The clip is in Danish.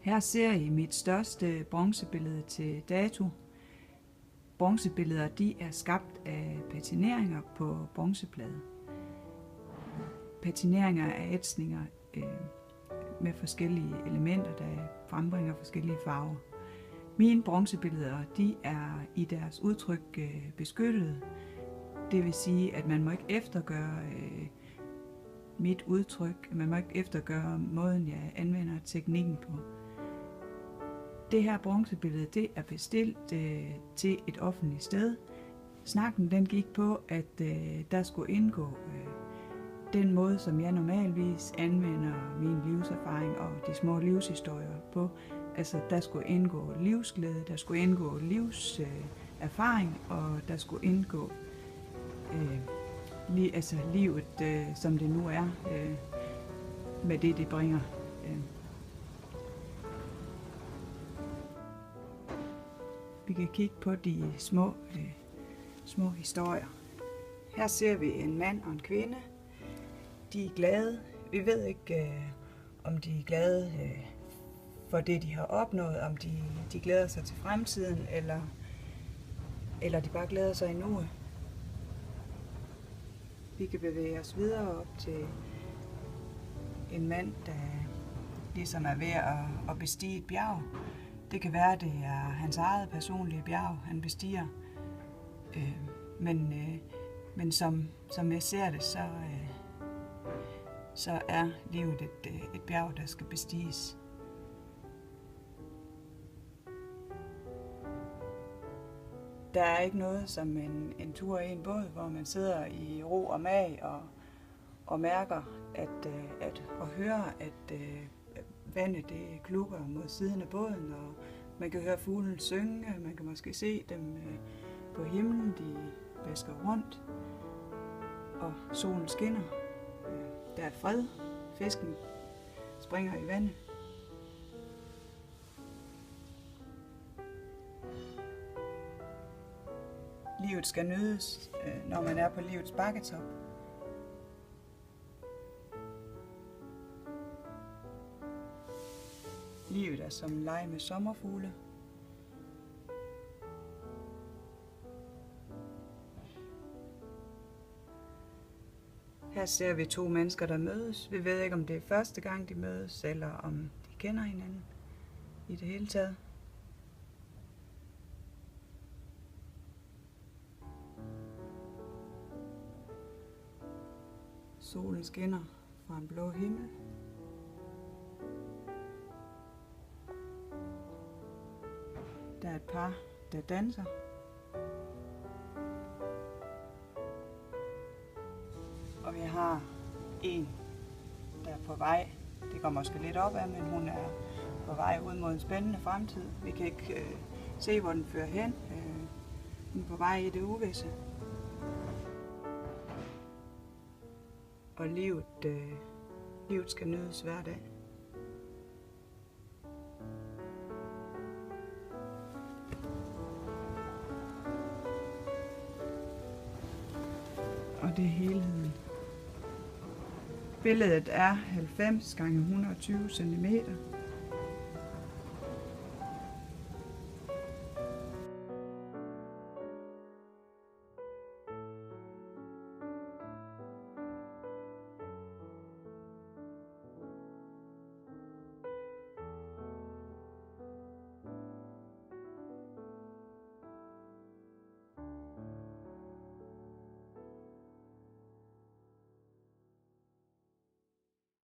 Her ser I mit største bronzebillede til dato. Bronzebilleder de er skabt af patineringer på bronzeplade. Patineringer er ætsninger med forskellige elementer, der frembringer forskellige farver. Mine bronzebilleder de er i deres udtryk beskyttede. Det vil sige, at man må ikke eftergøre mit udtryk. Man må ikke eftergøre måden, jeg anvender teknikken på. Det her bronzebillede det er bestilt til et offentligt sted. Snakken den gik på, at der skulle indgå den måde, som jeg normalvis anvender min livserfaring og de små livshistorier på. Altså der skulle indgå livsglæde, der skulle indgå livserfaring, og der skulle indgå livet, som det nu er, med det bringer. Vi kan kigge på de små historier. Her ser vi en mand og en kvinde. De er glade. Vi ved ikke, om de er glade for det, de har opnået, om de glæder sig til fremtiden, eller de bare glæder sig i nuet. Vi kan bevæge os videre op til en mand, der ligesom er ved at bestige et bjerg. Det kan være, at det er hans eget personlige bjerg, han bestiger. Men som jeg ser det, så er livet et bjerg, der skal bestiges. Der er ikke noget som en tur i en båd, hvor man sidder i ro og mag og mærker og hører, at vandet det klukker mod siden af båden, og man kan høre fuglene synge, man kan måske se dem på himlen, de basker rundt, og solen skinner. Der er fred, fisken springer i vandet. Livet skal nydes, når man er på livets bakketop. Livet er som leg med sommerfugle. Her ser vi to mennesker, der mødes. Vi ved ikke, om det er første gang, de mødes, eller om de kender hinanden i det hele taget. Solen skinner fra en blå himmel. Der er et par, der danser. Og vi har en, der er på vej. Det går måske lidt op ad, men hun er på vej ud mod en spændende fremtid. Vi kan ikke se, hvor den fører hen. Hun er på vej i det uvisse. Og livet skal nydes hver dag. Og det er helheden. Billedet er 90 x 120 cm.